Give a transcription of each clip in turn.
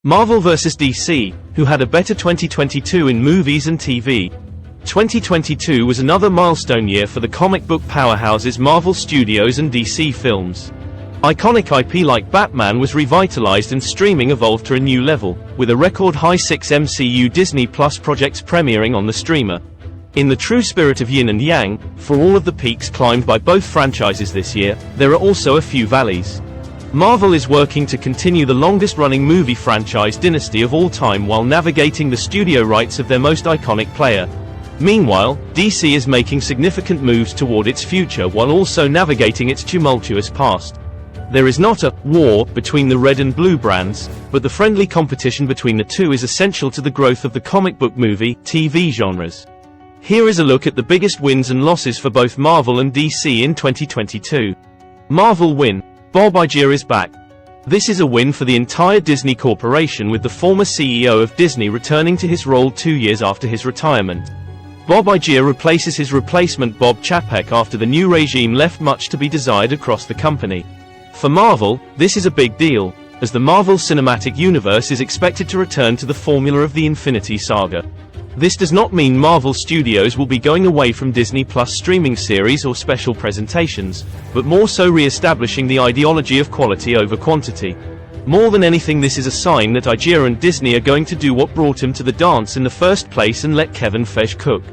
Marvel vs. DC, who had a better 2022 in movies and TV. 2022 was another milestone year for the comic book powerhouses Marvel Studios and DC Films. Iconic IP like Batman was revitalized and streaming evolved to a new level, with a record-high 6 MCU Disney Plus projects premiering on the streamer. In the true spirit of yin and yang, for all of the peaks climbed by both franchises this year, there are also a few valleys. Marvel is working to continue the longest-running movie franchise dynasty of all time while navigating the studio rights of their most iconic player. Meanwhile, DC is making significant moves toward its future while also navigating its tumultuous past. There is not a war between the red and blue brands, but the friendly competition between the two is essential to the growth of the comic book movie, TV genres. Here is a look at the biggest wins and losses for both Marvel and DC in 2022. Marvel win. Bob Iger is back. This is a win for the entire Disney Corporation, with the former CEO of Disney returning to his role 2 years after his retirement. Bob Iger replaces his replacement Bob Chapek after the new regime left much to be desired across the company. For Marvel, this is a big deal, as the Marvel Cinematic Universe is expected to return to the formula of the Infinity Saga. This does not mean Marvel Studios will be going away from Disney Plus streaming series or special presentations, but more so re-establishing the ideology of quality over quantity. More than anything, this is a sign that Iger and Disney are going to do what brought him to the dance in the first place and let Kevin Feige cook.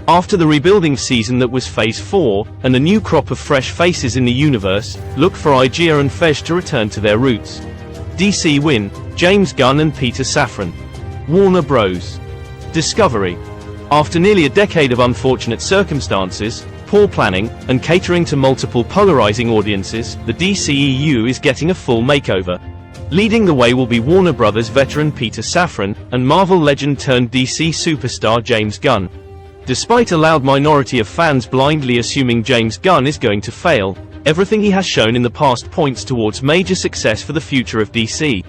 After the rebuilding season that was Phase 4, and a new crop of fresh faces in the universe, look for Iger and Feige to return to their roots. DC win. James Gunn and Peter Safran. Warner Bros. Discovery. After nearly a decade of unfortunate circumstances, poor planning, and catering to multiple polarizing audiences, the DCEU is getting a full makeover. Leading the way will be Warner Bros. Veteran Peter Safran, and Marvel legend turned DC superstar James Gunn. Despite a loud minority of fans blindly assuming James Gunn is going to fail, everything he has shown in the past points towards major success for the future of DC.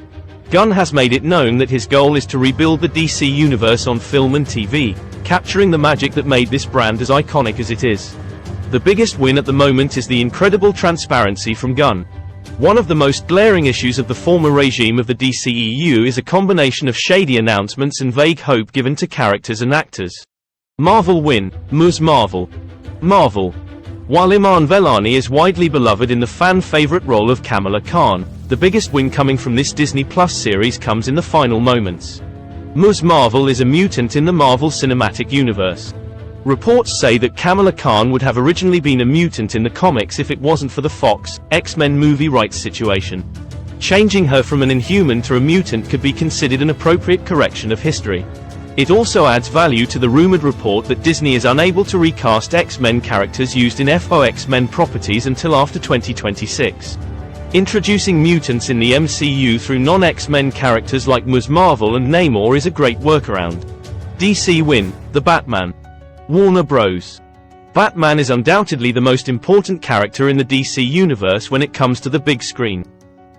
Gunn has made it known that his goal is to rebuild the DC universe on film and TV, capturing the magic that made this brand as iconic as it is. The biggest win at the moment is the incredible transparency from Gunn. One of the most glaring issues of the former regime of the DCEU is a combination of shady announcements and vague hope given to characters and actors. Marvel win. Ms. Marvel. Marvel. While Iman Vellani is widely beloved in the fan-favorite role of Kamala Khan, the biggest win coming from this Disney Plus series comes in the final moments. Ms. Marvel is a mutant in the Marvel Cinematic Universe. Reports say that Kamala Khan would have originally been a mutant in the comics if it wasn't for the Fox, X-Men movie rights situation. Changing her from an Inhuman to a mutant could be considered an appropriate correction of history. It also adds value to the rumored report that Disney is unable to recast X-Men characters used in X-Men properties until after 2026. Introducing mutants in the MCU through non-X-Men characters like Ms. Marvel and Namor is a great workaround. DC win. The Batman. Warner Bros. Batman is undoubtedly the most important character in the DC universe when it comes to the big screen.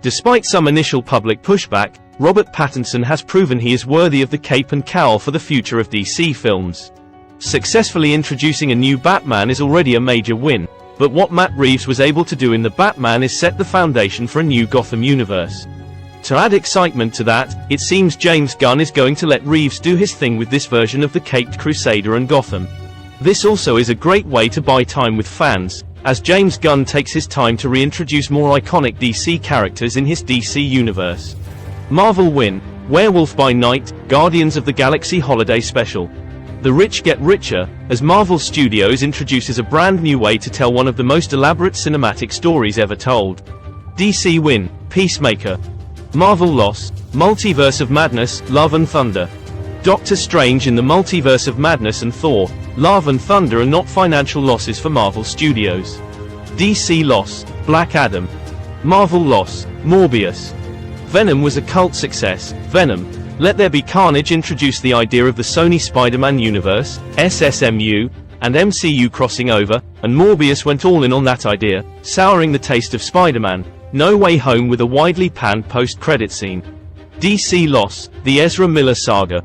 Despite some initial public pushback, Robert Pattinson has proven he is worthy of the cape and cowl for the future of DC films. Successfully introducing a new Batman is already a major win, but what Matt Reeves was able to do in The Batman is set the foundation for a new Gotham universe. To add excitement to that, it seems James Gunn is going to let Reeves do his thing with this version of the Caped Crusader and Gotham. This also is a great way to buy time with fans, as James Gunn takes his time to reintroduce more iconic DC characters in his DC universe. Marvel win. Werewolf by Night, Guardians of the Galaxy Holiday Special. The rich get richer, as Marvel Studios introduces a brand new way to tell one of the most elaborate cinematic stories ever told. DC win. Peacemaker. Marvel loss. Multiverse of Madness, Love and Thunder. Doctor Strange in the Multiverse of Madness and Thor, Love and Thunder are not financial losses for Marvel Studios. DC loss. Black Adam. Marvel loss. Morbius. Venom was a cult success. Venom, Let There Be Carnage introduced the idea of the Sony Spider-Man universe, SSMU, and MCU crossing over, and Morbius went all in on that idea, souring the taste of Spider-Man No Way Home with a widely panned post-credit scene. DC loss. The Ezra Miller saga.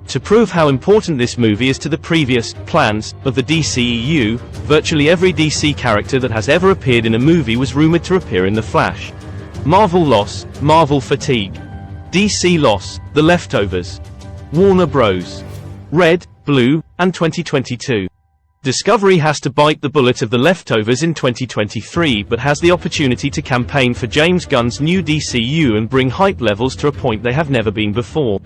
To prove how important this movie is to the previous plans of the DCEU, virtually every DC character that has ever appeared in a movie was rumored to appear in The Flash. Marvel loss. Marvel fatigue. DC loss, The Leftovers. Warner Bros. Red, Blue, and 2022. Discovery has to bite the bullet of The Leftovers in 2023 but has the opportunity to campaign for James Gunn's new DCU and bring hype levels to a point they have never been before.